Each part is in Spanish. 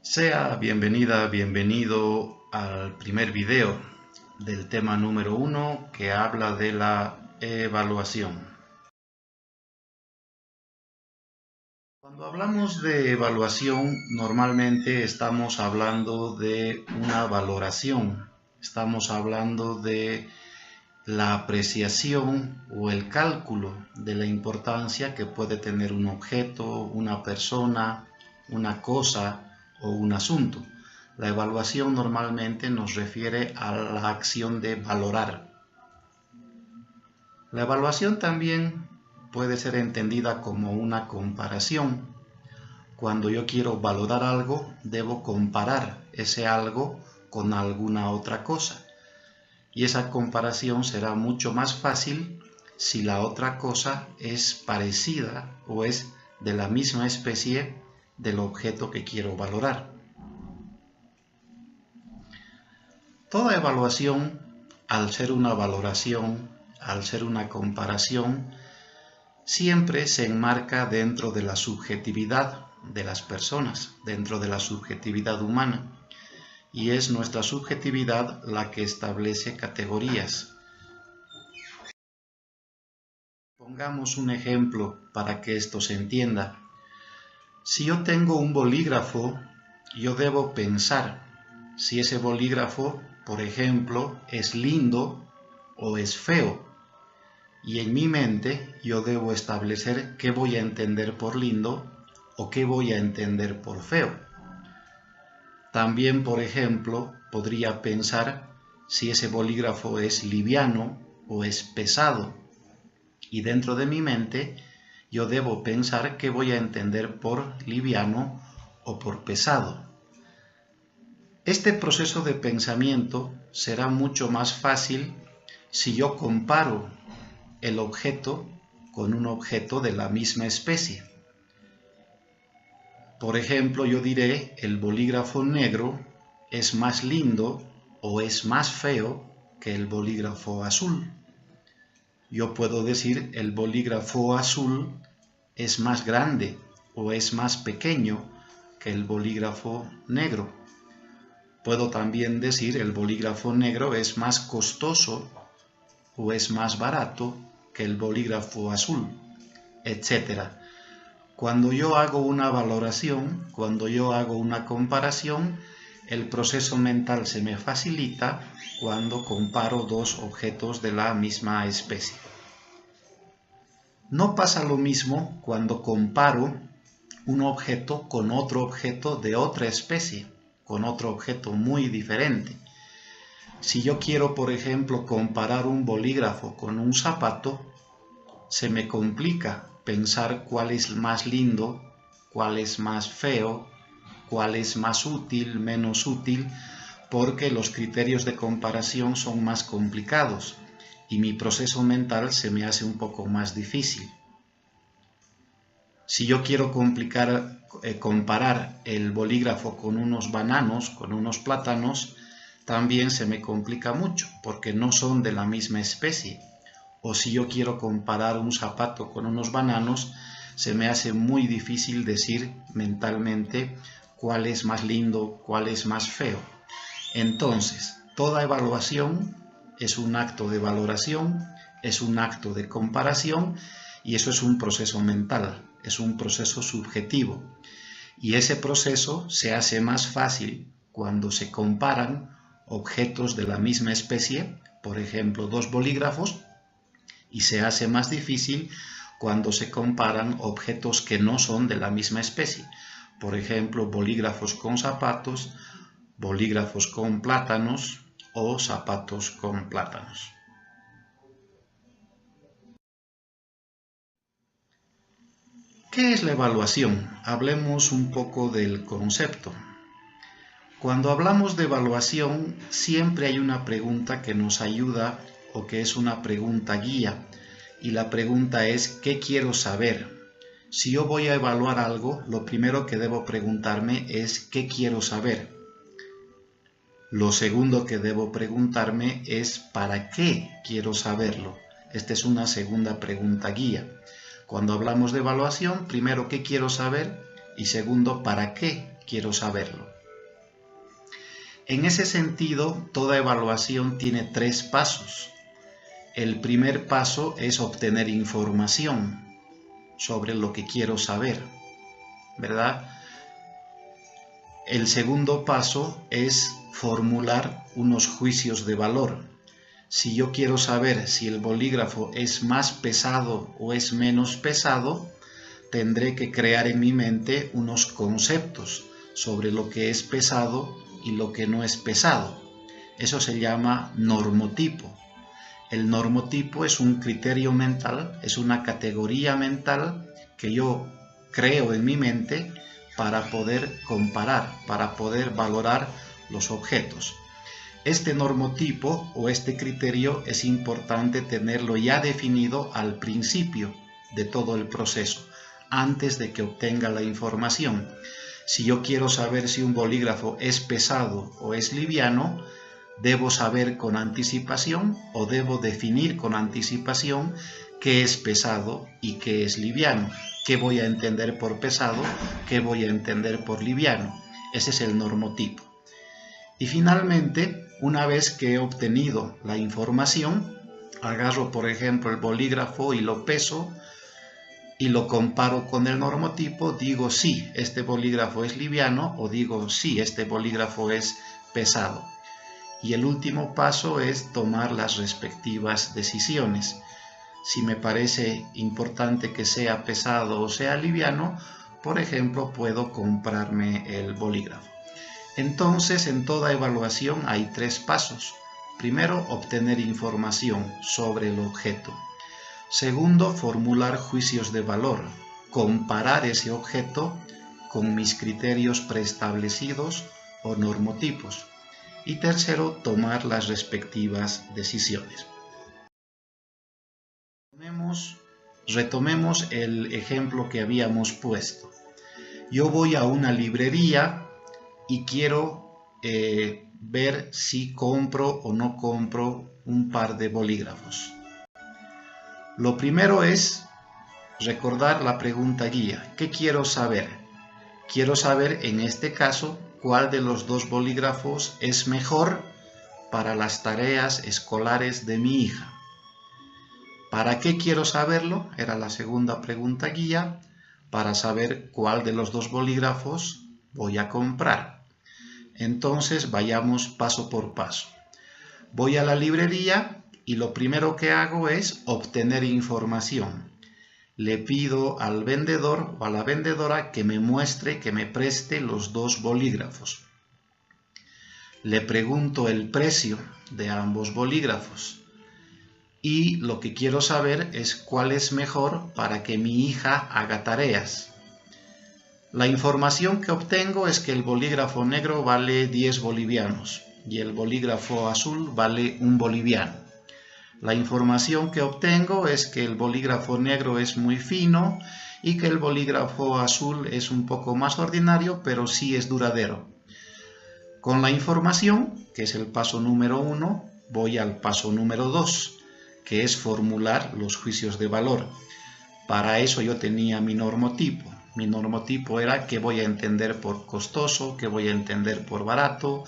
Sea bienvenida, bienvenido al primer video del tema número 1 que habla de la evaluación. Cuando hablamos de evaluación, normalmente estamos hablando de una valoración, estamos hablando de la apreciación o el cálculo de la importancia que puede tener un objeto, una persona, una cosa o un asunto. La evaluación normalmente nos refiere a la acción de valorar. La evaluación también puede ser entendida como una comparación. Cuando yo quiero valorar algo, debo comparar ese algo con alguna otra cosa. Y esa comparación será mucho más fácil si la otra cosa es parecida o es de la misma especie del objeto que quiero valorar. Toda evaluación, al ser una valoración, al ser una comparación, siempre se enmarca dentro de la subjetividad de las personas, dentro de la subjetividad humana. Y es nuestra subjetividad la que establece categorías. Pongamos un ejemplo para que esto se entienda. Si yo tengo un bolígrafo, yo debo pensar si ese bolígrafo, por ejemplo, es lindo o es feo. Y en mi mente yo debo establecer qué voy a entender por lindo o qué voy a entender por feo. También, por ejemplo, podría pensar si ese bolígrafo es liviano o es pesado. Y dentro de mi mente yo debo pensar qué voy a entender por liviano o por pesado. Este proceso de pensamiento será mucho más fácil si yo comparo el objeto con un objeto de la misma especie. Por ejemplo, yo diré, el bolígrafo negro es más lindo o es más feo que el bolígrafo azul. Yo puedo decir, el bolígrafo azul es más grande o es más pequeño que el bolígrafo negro. Puedo también decir, el bolígrafo negro es más costoso o es más barato que el bolígrafo azul, etc. Cuando yo hago una valoración, cuando yo hago una comparación, el proceso mental se me facilita cuando comparo dos objetos de la misma especie. No pasa lo mismo cuando comparo un objeto con otro objeto de otra especie, con otro objeto muy diferente. Si yo quiero, por ejemplo, comparar un bolígrafo con un zapato, se me complica pensar cuál es más lindo, cuál es más feo, cuál es más útil, menos útil, porque los criterios de comparación son más complicados y mi proceso mental se me hace un poco más difícil. Si yo quiero comparar el bolígrafo con unos bananos, con unos plátanos, también se me complica mucho porque no son de la misma especie. O si yo quiero comparar un zapato con unos bananos, se me hace muy difícil decir mentalmente cuál es más lindo, cuál es más feo. Entonces, toda evaluación es un acto de valoración, es un acto de comparación y eso es un proceso mental, es un proceso subjetivo. Y ese proceso se hace más fácil cuando se comparan objetos de la misma especie, por ejemplo, dos bolígrafos, y se hace más difícil cuando se comparan objetos que no son de la misma especie. Por ejemplo, bolígrafos con zapatos, bolígrafos con plátanos o zapatos con plátanos. ¿Qué es la evaluación? Hablemos un poco del concepto. Cuando hablamos de evaluación, siempre hay una pregunta que nos ayuda o que es una pregunta guía. Y la pregunta es, ¿qué quiero saber? Si yo voy a evaluar algo, lo primero que debo preguntarme es, ¿qué quiero saber? Lo segundo que debo preguntarme es, ¿para qué quiero saberlo? Esta es una segunda pregunta guía. Cuando hablamos de evaluación, primero, ¿qué quiero saber? Y segundo, ¿para qué quiero saberlo. En ese sentido, toda evaluación tiene 3 pasos. El primer paso es obtener información sobre lo que quiero saber, ¿verdad? El segundo paso es formular unos juicios de valor. Si yo quiero saber si el bolígrafo es más pesado o es menos pesado, tendré que crear en mi mente unos conceptos sobre lo que es pesado y lo que no es pesado. Eso se llama normotipo. El normotipo es un criterio mental, es una categoría mental que yo creo en mi mente para poder comparar, para poder valorar los objetos. Este normotipo o este criterio es importante tenerlo ya definido al principio de todo el proceso, antes de que obtenga la información. Si yo quiero saber si un bolígrafo es pesado o es liviano, debo saber con anticipación o debo definir con anticipación qué es pesado y qué es liviano. ¿Qué voy a entender por pesado? ¿Qué voy a entender por liviano? Ese es el normotipo. Y finalmente, una vez que he obtenido la información, agarro por ejemplo el bolígrafo y lo peso y lo comparo con el normotipo, digo sí, este bolígrafo es liviano o digo sí, este bolígrafo es pesado. Y el último paso es tomar las respectivas decisiones. Si me parece importante que sea pesado o sea liviano, por ejemplo, puedo comprarme el bolígrafo. Entonces, en toda evaluación hay 3 pasos. Primero, obtener información sobre el objeto. Segundo, formular juicios de valor, comparar ese objeto con mis criterios preestablecidos o normotipos. Y tercero, tomar las respectivas decisiones. Retomemos el ejemplo que habíamos puesto. Yo voy a una librería y quiero ver si compro o no compro un par de bolígrafos. Lo primero es recordar la pregunta guía. ¿Qué quiero saber? Quiero saber en este caso cuál de los 2 bolígrafos es mejor para las tareas escolares de mi hija. ¿Para qué quiero saberlo? Era la segunda pregunta guía, para saber cuál de los 2 bolígrafos voy a comprar. Entonces vayamos paso por paso. Voy a la librería y lo primero que hago es obtener información. Le pido al vendedor o a la vendedora que me muestre, que me preste los 2 bolígrafos. Le pregunto el precio de ambos bolígrafos. Y lo que quiero saber es cuál es mejor para que mi hija haga tareas. La información que obtengo es que el bolígrafo negro vale 10 bolivianos y el bolígrafo azul vale 1 boliviano. La información que obtengo es que el bolígrafo negro es muy fino y que el bolígrafo azul es un poco más ordinario, pero sí es duradero. Con la información, que es el paso número 1, voy al paso número 2. Que es formular los juicios de valor. Para eso yo tenía mi normotipo. Mi normotipo era qué voy a entender por costoso, qué voy a entender por barato,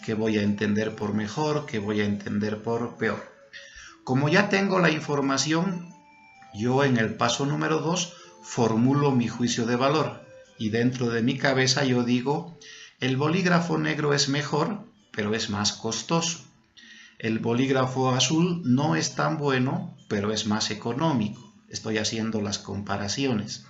qué voy a entender por mejor, qué voy a entender por peor. Como ya tengo la información, yo en el paso número 2 formulo mi juicio de valor y dentro de mi cabeza yo digo, el bolígrafo negro es mejor, pero es más costoso. El bolígrafo azul no es tan bueno, pero es más económico. Estoy haciendo las comparaciones.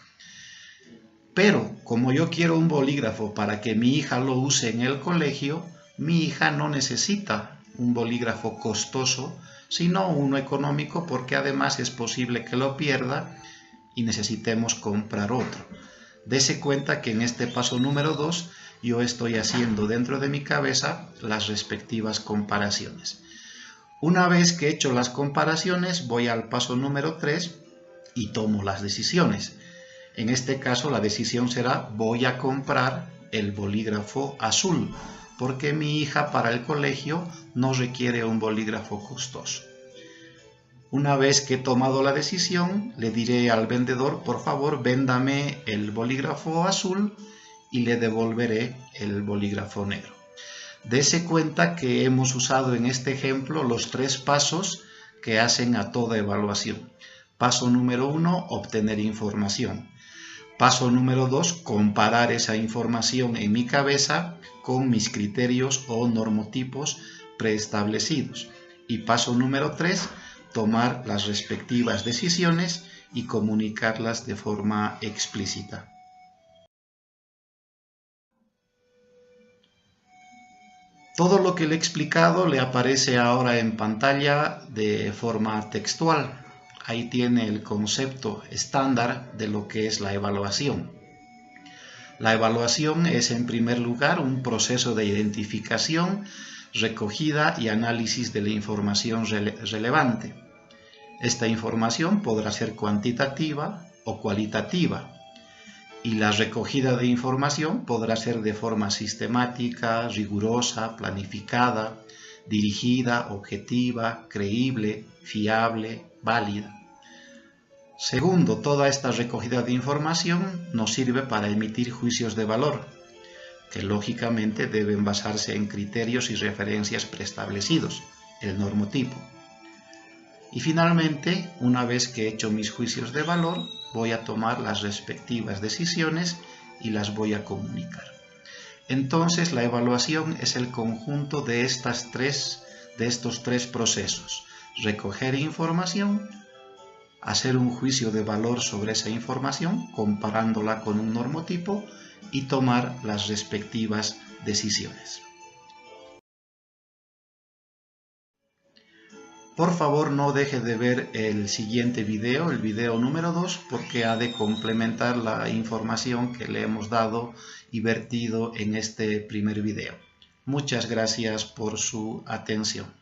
Pero como yo quiero un bolígrafo para que mi hija lo use en el colegio, mi hija no necesita un bolígrafo costoso, sino uno económico, porque además es posible que lo pierda y necesitemos comprar otro. Dese cuenta que en este paso número 2 yo estoy haciendo dentro de mi cabeza las respectivas comparaciones. Una vez que he hecho las comparaciones, voy al paso número 3 y tomo las decisiones. En este caso, la decisión será, voy a comprar el bolígrafo azul, porque mi hija para el colegio no requiere un bolígrafo costoso. Una vez que he tomado la decisión, le diré al vendedor, por favor, véndame el bolígrafo azul y le devolveré el bolígrafo negro. Dese cuenta que hemos usado en este ejemplo los 3 pasos que hacen a toda evaluación. Paso número 1, obtener información. Paso número 2, comparar esa información en mi cabeza con mis criterios o normotipos preestablecidos. Y paso número 3, tomar las respectivas decisiones y comunicarlas de forma explícita. Todo lo que le he explicado le aparece ahora en pantalla de forma textual. Ahí tiene el concepto estándar de lo que es la evaluación. La evaluación es en primer lugar un proceso de identificación, recogida y análisis de la información relevante. Esta información podrá ser cuantitativa o cualitativa, y la recogida de información podrá ser de forma sistemática, rigurosa, planificada, dirigida, objetiva, creíble, fiable, válida. Segundo, toda esta recogida de información nos sirve para emitir juicios de valor, que lógicamente deben basarse en criterios y referencias preestablecidos, el normotipo. Y finalmente, una vez que he hecho mis juicios de valor, voy a tomar las respectivas decisiones y las voy a comunicar. Entonces, la evaluación es el conjunto de estos 3 procesos: recoger información, hacer un juicio de valor sobre esa información, comparándola con un normotipo, y tomar las respectivas decisiones. Por favor, no deje de ver el siguiente video, el video número 2, porque ha de complementar la información que le hemos dado y vertido en este primer video. Muchas gracias por su atención.